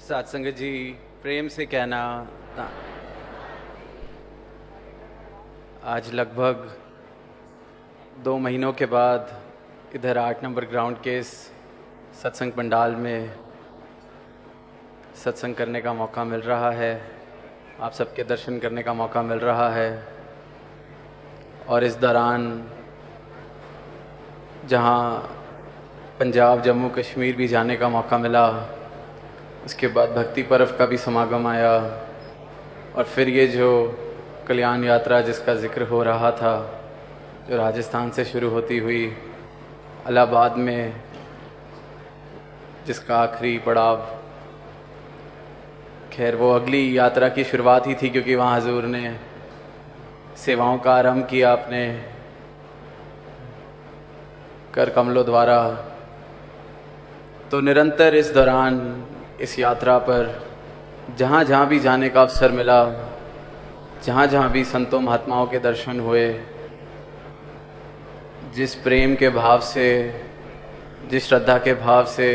सत्संग जी, प्रेम से कहना, आज लगभग 2 महीनों के बाद इधर 8 नंबर ग्राउंड के इस सत्संग पंडाल में सत्संग करने का मौका मिल रहा है। आप सबके दर्शन करने का मौका मिल रहा है। और इस दौरान जहां पंजाब, जम्मू कश्मीर भी जाने का मौका मिला, उसके बाद भक्ति पर्व का भी समागम आया। और फिर ये जो कल्याण यात्रा जिसका जिक्र हो रहा था, जो राजस्थान से शुरू होती हुई इलाहाबाद में जिसका आखिरी पड़ाव, खैर वो अगली यात्रा की शुरुआत ही थी, क्योंकि वहाँ हजूर ने सेवाओं का आरंभ किया अपने कर कमलों द्वारा। तो निरंतर इस दौरान इस यात्रा पर जहाँ जहाँ भी जाने का अवसर मिला, जहाँ जहाँ भी संतों महात्माओं के दर्शन हुए, जिस प्रेम के भाव से, जिस श्रद्धा के भाव से,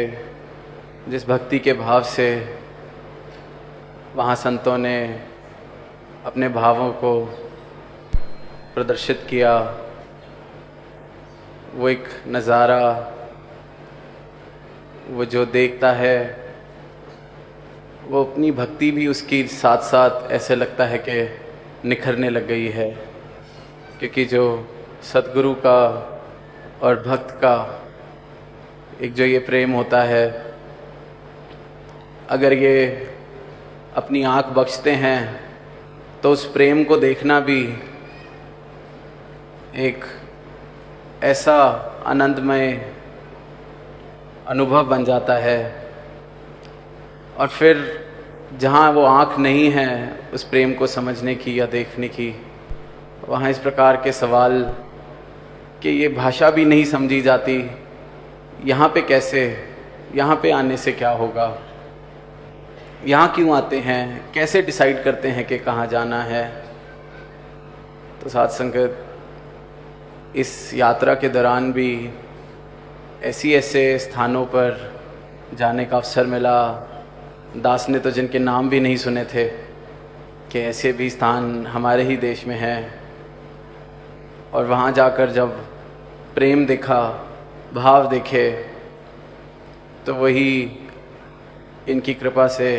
जिस भक्ति के भाव से वहाँ संतों ने अपने भावों को प्रदर्शित किया, वो एक नज़ारा, वो जो देखता है वो अपनी भक्ति भी उसकी साथ साथ ऐसे लगता है कि निखरने लग गई है। क्योंकि जो सतगुरु का और भक्त का एक जो ये प्रेम होता है, अगर ये अपनी आँख बख्शते हैं तो उस प्रेम को देखना भी एक ऐसा आनंदमय अनुभव बन जाता है। और फिर जहाँ वो आँख नहीं है उस प्रेम को समझने की या देखने की, वहाँ इस प्रकार के सवाल कि ये भाषा भी नहीं समझी जाती, यहाँ पे कैसे, यहाँ पे आने से क्या होगा, यहाँ क्यों आते हैं, कैसे डिसाइड करते हैं कि कहाँ जाना है। तो साथ संगत, इस यात्रा के दौरान भी ऐसे स्थानों पर जाने का अवसर मिला। दास ने तो जिनके नाम भी नहीं सुने थे कि ऐसे भी स्थान हमारे ही देश में हैं। और वहाँ जाकर जब प्रेम देखा, भाव देखे, तो वही इनकी कृपा से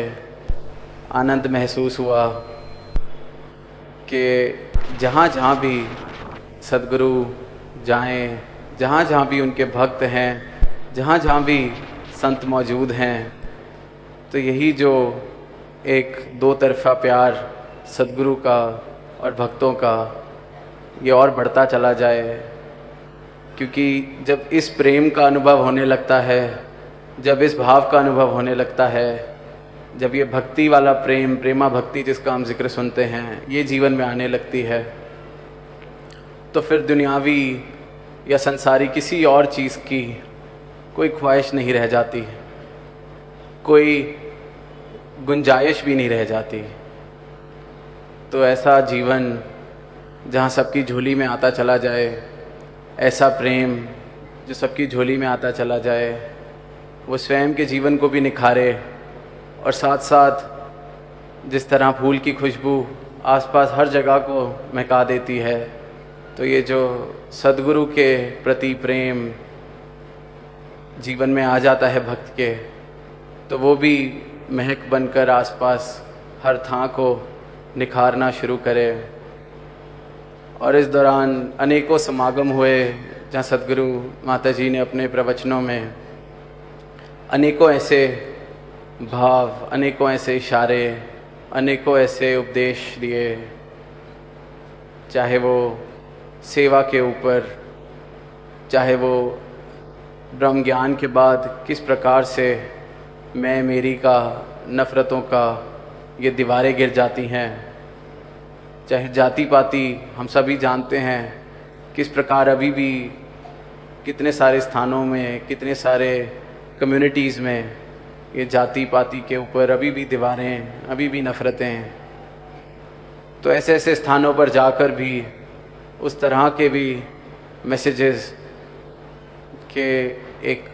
आनंद महसूस हुआ कि जहाँ जहाँ भी सद्गुरु जाएं, जहाँ जहाँ भी उनके भक्त हैं, जहाँ जहाँ भी संत मौजूद हैं, तो यही जो एक दो तरफ़ा प्यार सद्गुरु का और भक्तों का, ये और बढ़ता चला जाए। क्योंकि जब इस प्रेम का अनुभव होने लगता है, जब इस भाव का अनुभव होने लगता है, जब ये भक्ति वाला प्रेम, प्रेमा भक्ति जिसका हम जिक्र सुनते हैं, ये जीवन में आने लगती है, तो फिर दुनियावी या संसारी किसी और चीज़ की कोई ख्वाहिश नहीं रह जाती, कोई गुंजाइश भी नहीं रह जाती। तो ऐसा जीवन जहाँ सबकी झोली में आता चला जाए, ऐसा प्रेम जो सबकी झोली में आता चला जाए, वो स्वयं के जीवन को भी निखारे, और साथ साथ जिस तरह फूल की खुशबू आसपास हर जगह को महका देती है, तो ये जो सद्गुरु के प्रति प्रेम जीवन में आ जाता है भक्त के, तो वो भी महक बनकर आसपास हर थां को निखारना शुरू करे। और इस दौरान अनेकों समागम हुए जहाँ सद्गुरु माता जी ने अपने प्रवचनों में अनेकों ऐसे भाव, अनेकों ऐसे इशारे, अनेकों ऐसे उपदेश दिए, चाहे वो सेवा के ऊपर, चाहे वो ब्रह्म ज्ञान के बाद किस प्रकार से मैं मेरी का, नफ़रतों का ये दीवारें गिर जाती हैं, चाहे जाति पाति हम सभी जानते हैं किस प्रकार अभी भी कितने सारे स्थानों में, कितने सारे कम्युनिटीज़ में ये जाति पाति के ऊपर अभी भी दीवारें, अभी भी नफ़रतें। तो ऐसे ऐसे स्थानों पर जाकर भी उस तरह के भी मैसेजेस के एक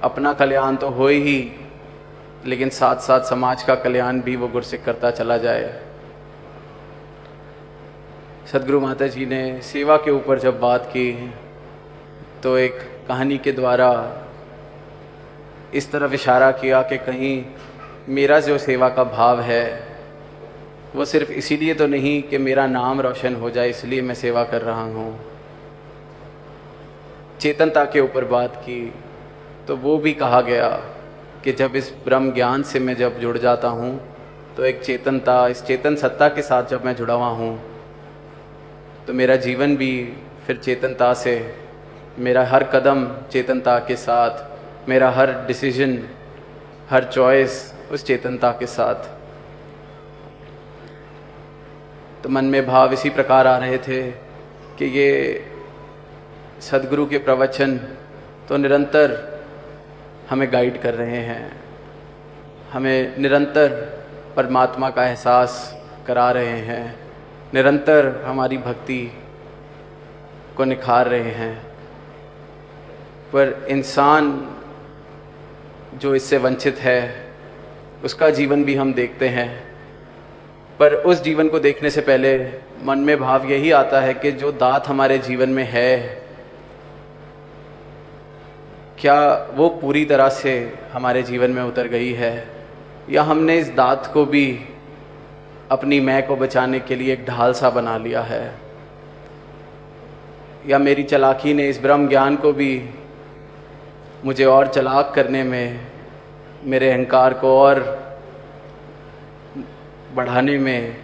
अपना कल्याण तो हो ही, लेकिन साथ साथ समाज का कल्याण भी वो गुरसिक करता चला जाए। सदगुरु माता जी ने सेवा के ऊपर जब बात की तो एक कहानी के द्वारा इस तरफ इशारा किया कि कहीं मेरा जो सेवा का भाव है वो सिर्फ इसीलिए तो नहीं कि मेरा नाम रोशन हो जाए इसलिए मैं सेवा कर रहा हूँ। चेतनता के ऊपर बात की तो वो भी कहा गया कि जब इस ब्रह्म ज्ञान से मैं जब जुड़ जाता हूँ तो एक चेतनता, इस चेतन सत्ता के साथ जब मैं जुड़ा हुआ हूँ तो मेरा जीवन भी फिर चेतनता से, मेरा हर कदम चेतनता के साथ, मेरा हर डिसीजन, हर चॉइस उस चेतनता के साथ। तो मन में भाव इसी प्रकार आ रहे थे कि ये सदगुरु के प्रवचन तो निरंतर हमें गाइड कर रहे हैं, हमें निरंतर परमात्मा का एहसास करा रहे हैं, निरंतर हमारी भक्ति को निखार रहे हैं। पर इंसान जो इससे वंचित है उसका जीवन भी हम देखते हैं, पर उस जीवन को देखने से पहले मन में भाव यही आता है कि जो दात हमारे जीवन में है क्या वो पूरी तरह से हमारे जीवन में उतर गई है, या हमने इस दात को भी अपनी मैं को बचाने के लिए एक ढाल सा बना लिया है, या मेरी चालाकी ने इस ब्रह्म ज्ञान को भी मुझे और चालाक करने में, मेरे अहंकार को और बढ़ाने में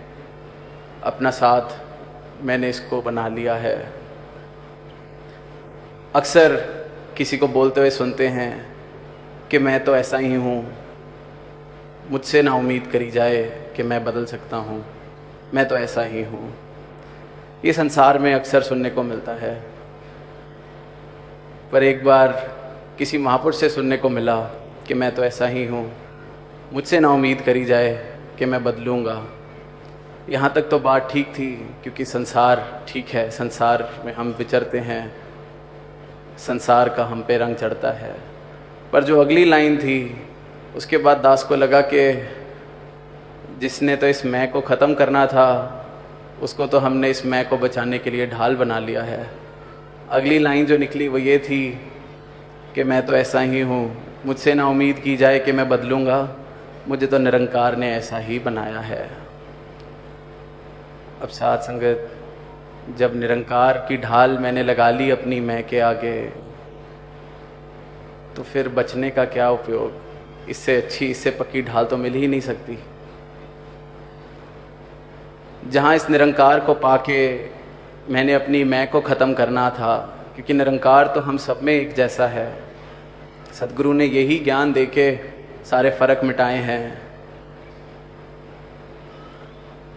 अपना साथ मैंने इसको बना लिया है। अक्सर किसी को बोलते हुए सुनते हैं कि मैं तो ऐसा ही हूँ, मुझसे ना उम्मीद करी जाए कि मैं बदल सकता हूँ, मैं तो ऐसा ही हूँ। ये संसार में अक्सर सुनने को मिलता है। पर एक बार किसी महापुरुष से सुनने को मिला कि मैं तो ऐसा ही हूँ, मुझसे ना उम्मीद करी जाए कि मैं बदलूँगा। यहाँ तक तो बात ठीक थी क्योंकि संसार ठीक है, संसार में हम विचरते हैं, संसार का हम पे रंग चढ़ता है। पर जो अगली लाइन थी उसके बाद दास को लगा कि जिसने तो इस मैं को ख़त्म करना था उसको तो हमने इस मैं को बचाने के लिए ढाल बना लिया है। अगली लाइन जो निकली वो ये थी कि मैं तो ऐसा ही हूँ, मुझसे ना उम्मीद की जाए कि मैं बदलूँगा, मुझे तो निरंकार ने ऐसा ही बनाया है। अब साथ संगत, जब निरंकार की ढाल मैंने लगा ली अपनी मैं के आगे तो फिर बचने का क्या उपयोग, इससे अच्छी, इससे पक्की ढाल तो मिल ही नहीं सकती। जहाँ इस निरंकार को पाके मैंने अपनी मैं को ख़त्म करना था, क्योंकि निरंकार तो हम सब में एक जैसा है। सदगुरु ने यही ज्ञान देके सारे फ़र्क मिटाए हैं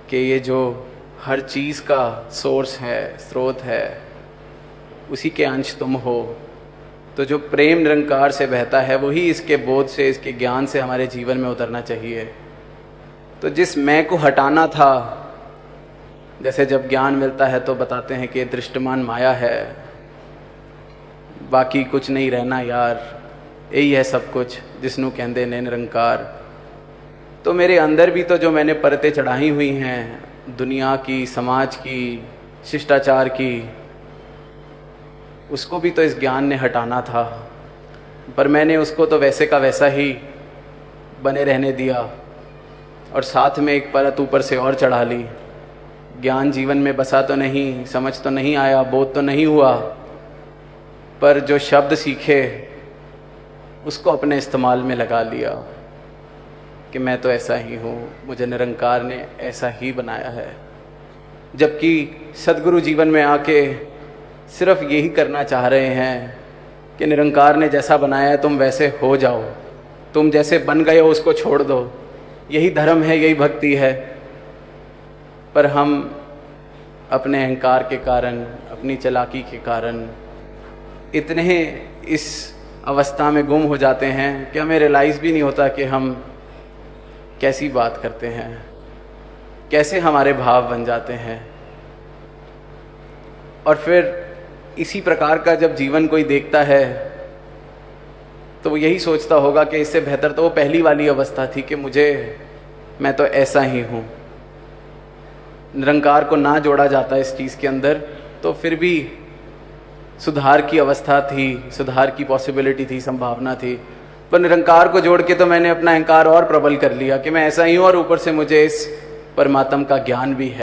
कि ये जो हर चीज़ का सोर्स है, स्रोत है, उसी के अंश तुम हो। तो जो प्रेम निरंकार से बहता है वही इसके बोध से, इसके ज्ञान से हमारे जीवन में उतरना चाहिए। तो जिस मैं को हटाना था, जैसे जब ज्ञान मिलता है तो बताते हैं कि ये दृष्टमान माया है, बाकी कुछ नहीं रहना यार, यही है सब कुछ जिसनू कहंदे ने निरंकार। तो मेरे अंदर भी तो जो मैंने परतें चढ़ाई हुई हैं दुनिया की, समाज की, शिष्टाचार की, उसको भी तो इस ज्ञान ने हटाना था। पर मैंने उसको तो वैसे का वैसा ही बने रहने दिया और साथ में एक परत ऊपर से और चढ़ा ली। ज्ञान जीवन में बसा तो नहीं, समझ तो नहीं आया, बोध तो नहीं हुआ, पर जो शब्द सीखे उसको अपने इस्तेमाल में लगा लिया कि मैं तो ऐसा ही हूँ, मुझे निरंकार ने ऐसा ही बनाया है। जबकि सदगुरु जीवन में आके सिर्फ यही करना चाह रहे हैं कि निरंकार ने जैसा बनाया है तुम वैसे हो जाओ, तुम जैसे बन गए हो उसको छोड़ दो, यही धर्म है, यही भक्ति है। पर हम अपने अहंकार के कारण, अपनी चालाकी के कारण इतने इस अवस्था में गुम हो जाते हैं कि हमें रियलाइज़ भी नहीं होता कि हम कैसी बात करते हैं, कैसे हमारे भाव बन जाते हैं। और फिर इसी प्रकार का जब जीवन कोई देखता है तो वो यही सोचता होगा कि इससे बेहतर तो वो पहली वाली अवस्था थी कि मैं तो ऐसा ही हूँ। निरंकार को ना जोड़ा जाता इस चीज़ के अंदर तो फिर भी सुधार की अवस्था थी, सुधार की पॉसिबिलिटी थी, संभावना थी। पर निरंकार को जोड़ के तो मैंने अपना अहंकार और प्रबल कर लिया कि मैं ऐसा ही हूँ और ऊपर से मुझे इस परमात्मा का ज्ञान भी है।